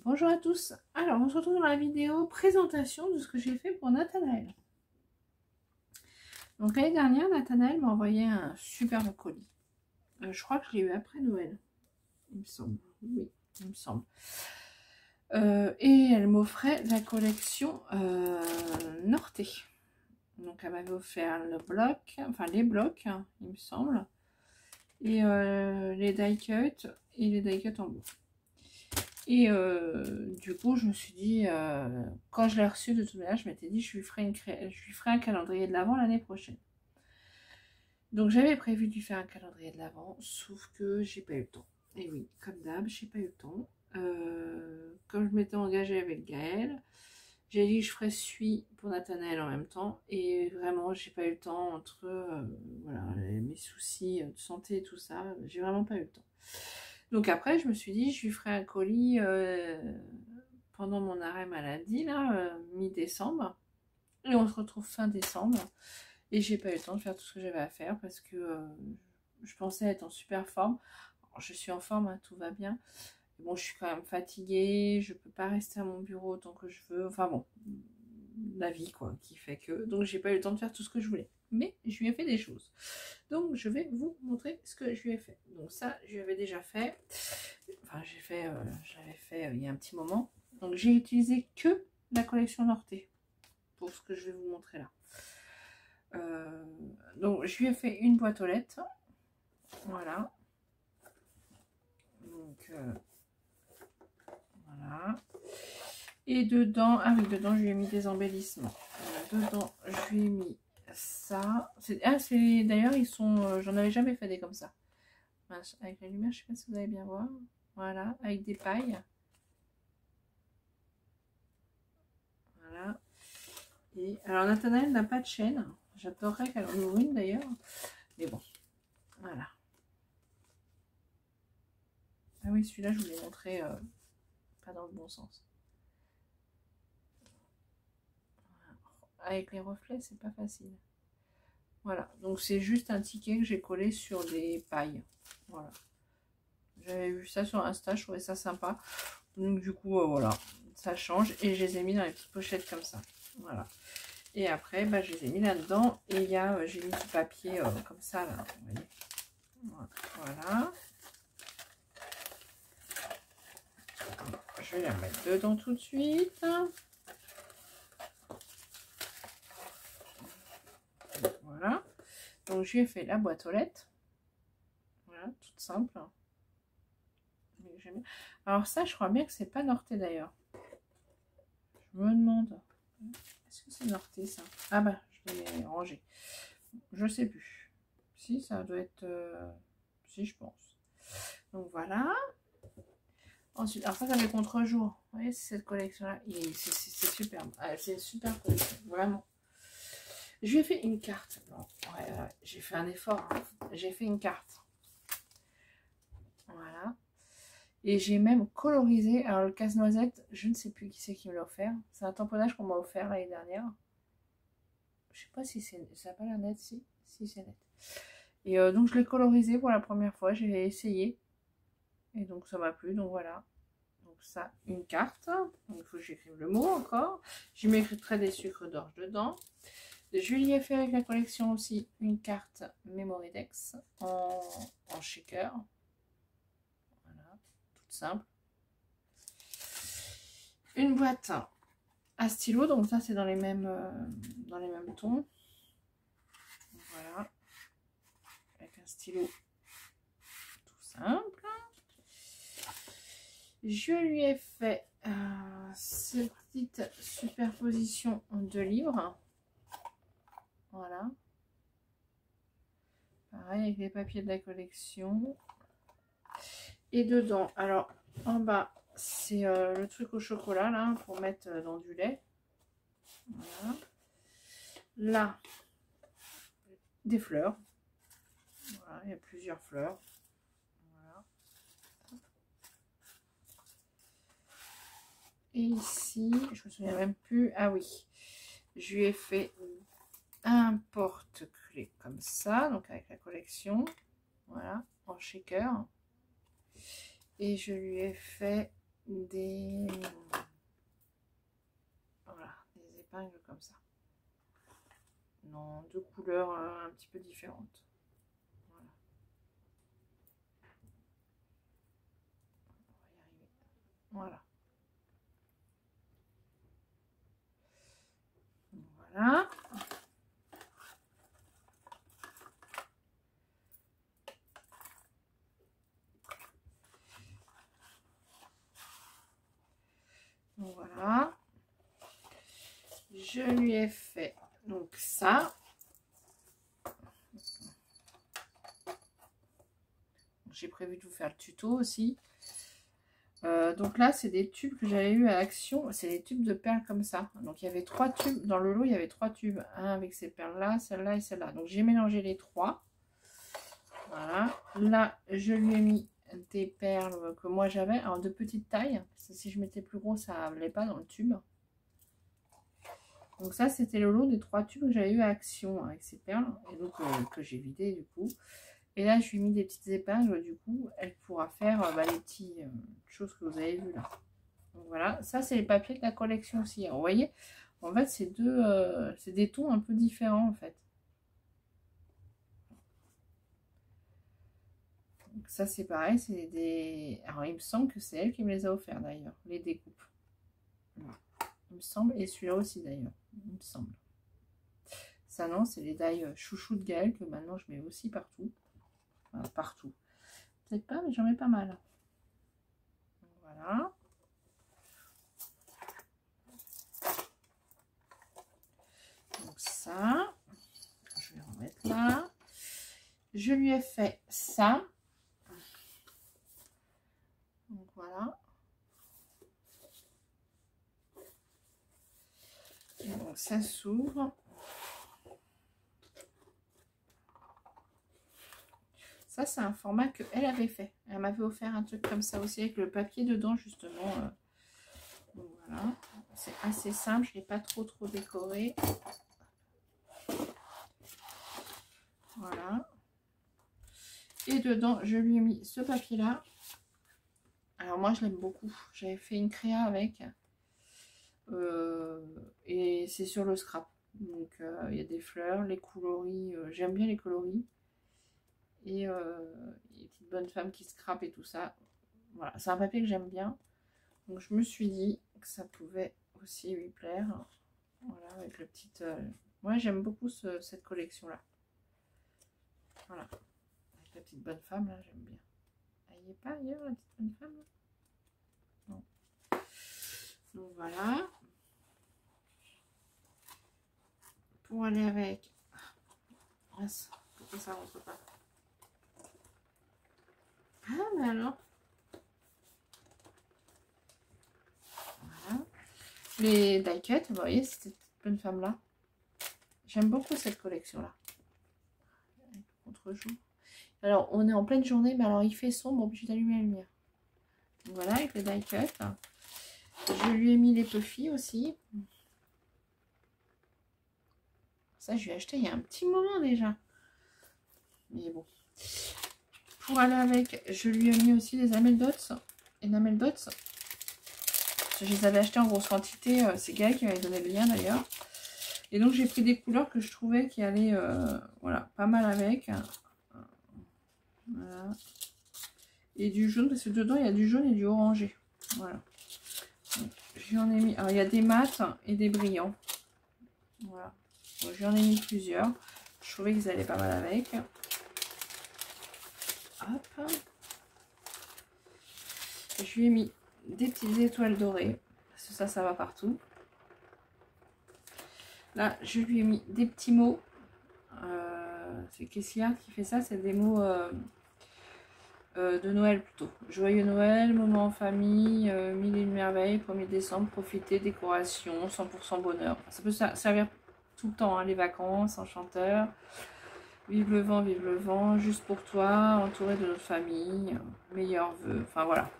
Bonjour à tous. Alors, on se retrouve dans la vidéo présentation de ce que j'ai fait pour Nathanaël. Donc, l'année dernière, Nathanaël m'a envoyé un superbe colis. Je crois que je l'ai eu après Noël. Il me semble. Oui, il me semble. Et elle m'offrait la collection Norté. Donc, elle m'avait offert le bloc, enfin les blocs, hein, il me semble. Et les die cut et les die cut en bois. Et du coup, je me suis dit, quand je l'ai reçu de toute manière, je m'étais dit, je lui ferai un calendrier de l'Avent l'année prochaine. Donc j'avais prévu de lui faire un calendrier de l'Avent, sauf que j'ai pas eu le temps. Et oui, comme d'hab, j'ai pas eu le temps. Comme je m'étais engagée avec Gaël, j'ai dit que je ferais celui pour Nathanaël en même temps. Et vraiment, j'ai pas eu le temps entre voilà, mes soucis de santé et tout ça. J'ai vraiment pas eu le temps. Donc après, je me suis dit, je lui ferai un colis pendant mon arrêt maladie, là, mi-décembre. Et on se retrouve fin décembre. Et j'ai pas eu le temps de faire tout ce que j'avais à faire parce que je pensais être en super forme. Alors, je suis en forme, hein, tout va bien. Mais bon, je suis quand même fatiguée. Je peux pas rester à mon bureau autant que je veux. Enfin bon, la vie, quoi, qui fait que... Donc j'ai pas eu le temps de faire tout ce que je voulais. Mais je lui ai fait des choses. Donc je vais vous montrer ce que je lui ai fait. Donc ça, je lui avais déjà fait. Enfin, je l'avais fait il y a un petit moment. Donc j'ai utilisé que la collection Norté pour ce que je vais vous montrer là. Donc je lui ai fait une boîte aux lettres. Voilà. Donc voilà. Et dedans, ah oui, dedans je lui ai mis des embellissements. Dedans, je lui ai mis ça. C'est d'ailleurs, ils sont. J'en avais jamais fait des comme ça. Avec la lumière, je sais pas si vous allez bien voir. Voilà, avec des pailles. Voilà. Et alors Nathanaël n'a pas de chaîne. J'adorerais qu'elle en ouvre une d'ailleurs. Mais bon, voilà. Ah oui, celui-là, je vous l'ai montré pas dans le bon sens. Avec les reflets, c'est pas facile. Voilà, donc c'est juste un ticket que j'ai collé sur des pailles. Voilà. J'avais vu ça sur Insta, je trouvais ça sympa. Donc du coup, voilà, ça change. Et je les ai mis dans les petites pochettes comme ça. Voilà. Et après, bah, je les ai mis là-dedans. Et il y a, j'ai mis du papier comme ça, là. Vous voyez. Voilà. Je vais la mettre dedans tout de suite. Voilà. Donc, je lui ai fait la boîte aux lettres. Voilà, toute simple. Alors ça, je crois bien que c'est pas Norté d'ailleurs. Je me demande. Est-ce que c'est Norté ça? Ah bah, je l'ai rangé. Je sais plus. Si, ça doit être... Si, je pense. Donc voilà. Ensuite, alors ça fait contre-jour. Vous voyez, c'est cette collection-là. C'est superbe. Ah, c'est une super collection, vraiment. Je lui ai fait une carte. Bon, ouais, j'ai fait un effort. Hein. J'ai fait une carte. Voilà. Et j'ai même colorisé. Alors le casse-noisette, je ne sais plus qui c'est qui me l'a offert. C'est un tamponnage qu'on m'a offert l'année dernière. Je sais pas si c'est... Ça n'a pas l'air net, si c'est net. Et donc je l'ai colorisé pour la première fois. J'ai essayé. Et donc ça m'a plu. Donc voilà. Donc ça, une carte. Donc il faut que j'écrive le mot encore. Je mettrai des sucres d'orge dedans. Je lui ai fait avec la collection aussi une carte Memoridex en shaker. Voilà, toute simple. Une boîte à stylo, donc ça c'est dans les mêmes tons. Voilà, avec un stylo tout simple. Je lui ai fait ces petites superpositions de livres. Voilà. Pareil avec les papiers de la collection. Et dedans, alors en bas, c'est le truc au chocolat là pour mettre dans du lait. Voilà. Là, des fleurs. Voilà, il y a plusieurs fleurs. Voilà. Et ici, je me souviens même plus. Ah oui, je lui ai fait un porte-clés comme ça, donc avec la collection. Voilà, en shaker. Et je lui ai fait des... Voilà, des épingles comme ça. Non, de couleurs un petit peu différentes. Voilà. On va y arriver. Voilà. Voilà. Voilà. Je lui ai fait donc ça. J'ai prévu de vous faire le tuto aussi. Donc là, c'est des tubes que j'avais eu à Action. C'est des tubes de perles comme ça. Donc il y avait 3 tubes. Dans le lot, il y avait 3 tubes. Un avec ces perles-là, celle-là et celle-là. Donc j'ai mélangé les 3. Voilà. Là, je lui ai mis des perles que moi j'avais. Alors de petite taille. Parce que si je mettais plus gros, ça n'allait pas dans le tube. Donc ça, c'était le lot des 3 tubes que j'avais eu à Action avec ces perles. Et donc que j'ai vidé du coup. Et là, je lui ai mis des petites épingles. Du coup, elle pourra faire les petites choses que vous avez vues là. Donc voilà, ça c'est les papiers de la collection aussi. Alors, vous voyez, en fait, c'est des tons un peu différents en fait. Donc ça c'est pareil, c'est des... Alors il me semble que c'est elle qui me les a offerts d'ailleurs, les découpes. Voilà. Il me semble, et celui-là aussi d'ailleurs, il me semble. Ça non, c'est les die chouchou de Gaëlle que maintenant je mets aussi partout. Enfin, partout. Peut-être pas, mais j'en mets pas mal. Donc, voilà. Donc ça, je vais remettre là. Je lui ai fait ça. Donc voilà. Et donc ça s'ouvre. Ça, c'est un format qu'elle avait fait. Elle m'avait offert un truc comme ça aussi avec le papier dedans, justement. Donc voilà. C'est assez simple. Je ne l'ai pas trop décoré. Voilà. Et dedans, je lui ai mis ce papier-là. Alors moi, je l'aime beaucoup. J'avais fait une créa avec. Et c'est sur le scrap. Donc, il y a des fleurs, les coloris. J'aime bien les coloris. Et les petites bonnes femmes qui scrapent et tout ça. Voilà, c'est un papier que j'aime bien. Donc je me suis dit que ça pouvait aussi lui plaire. Voilà, avec le petit... Moi j'aime beaucoup cette collection-là. Voilà. Avec la petite bonne femme, là, j'aime bien. Elle n'y est pas ailleurs, la petite bonne femme là? Non. Donc voilà. Pour aller avec... Pourquoi ça rentre pas? Ah, mais alors... Voilà. Les die cut, vous voyez, cette bonne femme là. J'aime beaucoup cette collection là. Contre-jour. Alors, on est en pleine journée, mais alors il fait sombre, obligé d'allumer la lumière. Donc, voilà, avec le die cut. Je lui ai mis les puffy aussi. Ça, je lui ai acheté il y a un petit moment déjà. Mais bon. Pour aller avec, je lui ai mis aussi des enamel dots. Enamel dots. Je les avais achetés en grosse quantité. C'est Gaëlle qui m'avait donné le lien d'ailleurs. Et donc, j'ai pris des couleurs que je trouvais qui allaient voilà, pas mal avec. Voilà. Et du jaune, parce que dedans, il y a du jaune et du orangé. Voilà. J'en ai mis... Alors, il y a des mats et des brillants. Voilà. J'en ai mis plusieurs. Je trouvais qu'ils allaient pas mal avec. Hop. Je lui ai mis des petites étoiles dorées. Parce que ça va partout. Là, je lui ai mis des petits mots. C'est Kessia qui fait ça. C'est des mots de Noël plutôt. Joyeux Noël, moment en famille, mille et une merveilles, 1er décembre, profiter, décoration, 100% bonheur. Ça peut servir tout le temps, hein, les vacances, enchanteur. Vive le vent, juste pour toi, entouré de notre famille, meilleurs vœux, enfin voilà.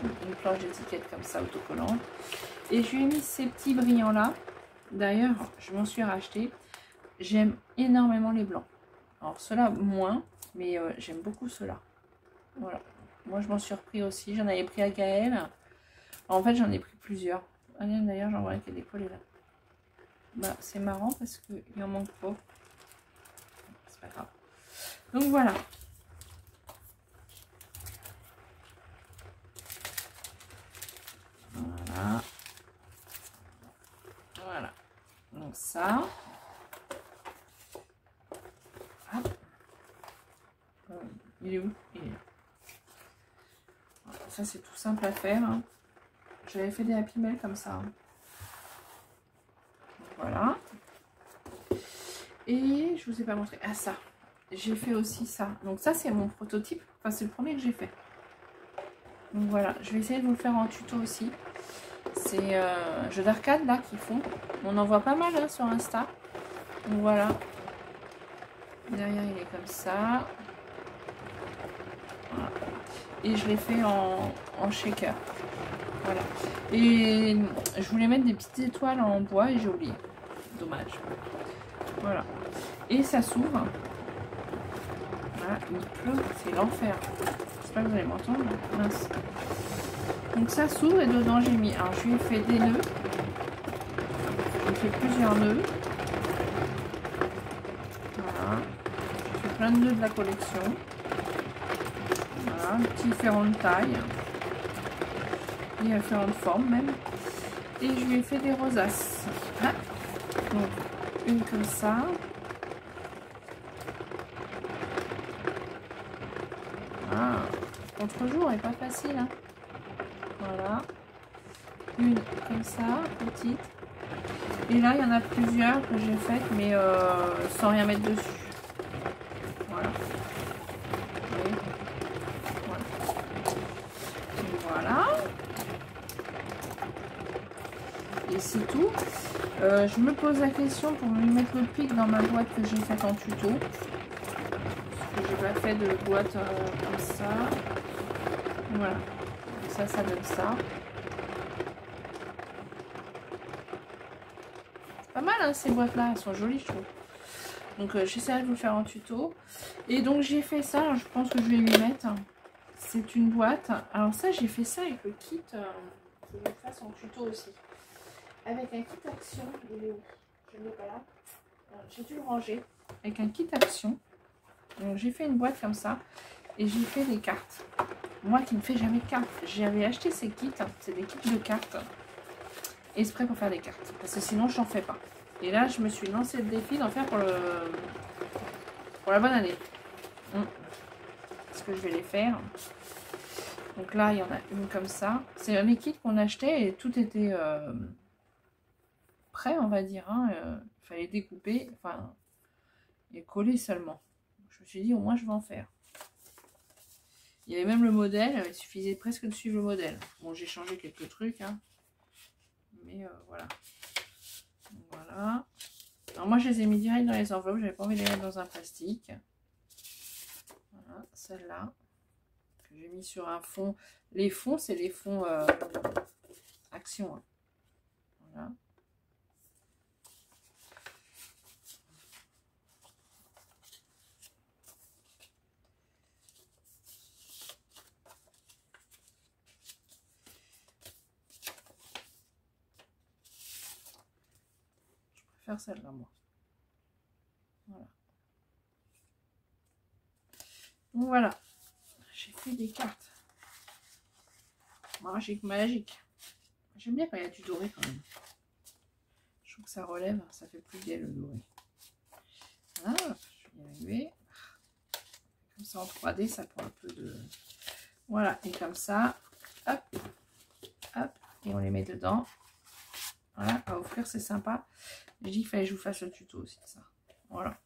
Une planche d'étiquette comme ça, autocollante. Et je lui ai mis ces petits brillants là. D'ailleurs, je m'en suis racheté. J'aime énormément les blancs. Alors ceux-là, moins, mais j'aime beaucoup ceux-là. Voilà. Moi, je m'en suis repris aussi. J'en avais pris à Gaël. En fait, j'en ai pris plusieurs. Allez, d'ailleurs, j'en vois qu'il y a des collés là. Bah, c'est marrant parce qu'il en manque pas. C'est pas grave. Donc voilà. Voilà. Voilà. Donc ça. Hop. Il est où? Il est là. Voilà, ça, c'est tout simple à faire. Hein. J'avais fait des Happy Mail comme ça. Hein. Voilà. Et je vous ai pas montré. Ah, ça. J'ai fait aussi ça. Donc ça, c'est mon prototype. Enfin, c'est le premier que j'ai fait. Donc voilà. Je vais essayer de vous le faire en tuto aussi. C'est jeux d'arcade là qu'ils font. On en voit pas mal hein, sur Insta. Donc voilà. Derrière, il est comme ça. Voilà. Et je l'ai fait en shaker. Voilà. Et je voulais mettre des petites étoiles en bois et j'ai oublié. Dommage. Voilà. Et ça s'ouvre. Voilà, il pleut, c'est l'enfer. J'espère que vous allez m'entendre. Mince. Donc ça s'ouvre et dedans j'ai mis. Alors je lui ai fait des nœuds. J'ai fait plusieurs nœuds. Voilà. J'ai fait plein de nœuds de la collection. Voilà, différentes tailles. Différentes formes même. Et je lui ai fait des rosaces. Ah. Donc une comme ça. Ah, contre-jour est pas facile. Hein. Voilà. Une comme ça, petite. Et là, il y en a plusieurs que j'ai faites, mais sans rien mettre dessus. Voilà. Et voilà. Et voilà. Et c'est tout. Je me pose la question pour lui mettre le pic dans ma boîte que j'ai faite en tuto. Parce que j'ai pas fait de boîte comme ça. Voilà. Et ça donne ça. Pas mal hein, ces boîtes là, elles sont jolies je trouve. Donc j'essaierai de vous le faire en tuto. Et donc j'ai fait ça, alors, je pense que je vais lui mettre. C'est une boîte. Alors ça j'ai fait ça avec le kit. Je vais le faire en tuto aussi. Avec un kit action. Il est où? Je ne l'ai pas là. J'ai dû le ranger. Avec un kit action. Donc j'ai fait une boîte comme ça. Et j'ai fait des cartes. Moi qui ne fais jamais de cartes. J'avais acheté ces kits. C'est des kits de cartes. Exprès pour faire des cartes. Parce que sinon je n'en fais pas. Et là je me suis lancé le défi d'en faire pour la bonne année. Parce que je vais les faire. Donc là il y en a une comme ça. C'est un kit qu'on achetait et tout était prêt on va dire. Hein. Il fallait découper. Enfin et coller seulement. Je me suis dit au moins je vais en faire. Il y avait même le modèle. Il suffisait presque de suivre le modèle. Bon j'ai changé quelques trucs. Hein. Mais voilà. Voilà. Alors moi je les ai mis direct dans les enveloppes. J'avais pas envie de les mettre dans un plastique. Voilà, celle-là. Que j'ai mis sur un fond. Les fonds, c'est les fonds Action. Hein. Voilà. Je préfère celle-là, moi. Voilà. Donc voilà. J'ai fait des cartes. Magique. J'aime bien quand il y a du doré quand même. Je trouve que ça relève, ça fait plus gai le doré. Voilà, je vais y arriver. Comme ça en 3D, ça prend un peu de... Voilà, et comme ça, hop, hop, et on les met dedans. Voilà, à offrir, c'est sympa. Je dis qu'il fallait que je vous fasse le tuto aussi, ça. Voilà,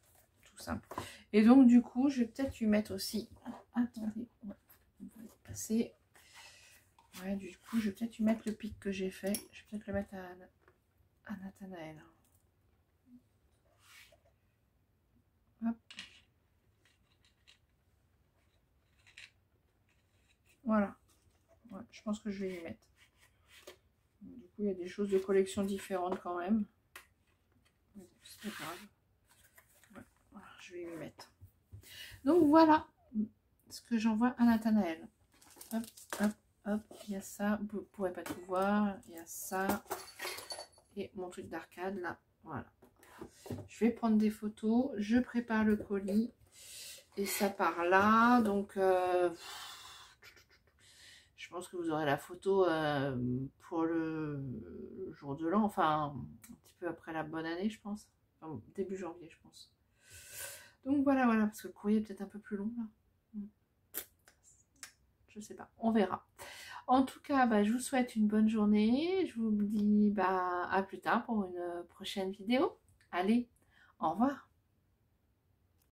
tout simple. Et donc, du coup, je vais peut-être lui mettre aussi... Attendez, ouais, on va passer... Ouais, du coup, je vais peut-être lui mettre le pic que j'ai fait. Je vais peut-être le mettre à Nathanaël. Hop. Voilà. Ouais, je pense que je vais lui mettre. Du coup, il y a des choses de collection différentes quand même. C'est pas grave. Ouais, voilà, je vais lui mettre. Donc voilà ce que j'envoie à Nathanaël. hop, hop, hop, il y a ça, vous ne pourrez pas tout voir, il y a ça, et mon truc d'arcade là, voilà. Je vais prendre des photos, je prépare le colis, et ça part là, donc je pense que vous aurez la photo pour le jour de l'an, enfin un petit peu après la bonne année je pense, enfin, début janvier je pense. Donc voilà, voilà, parce que le courrier est peut-être un peu plus long là. Je sais pas, on verra. En tout cas, bah, je vous souhaite une bonne journée. Je vous dis bah, à plus tard pour une prochaine vidéo. Allez, au revoir.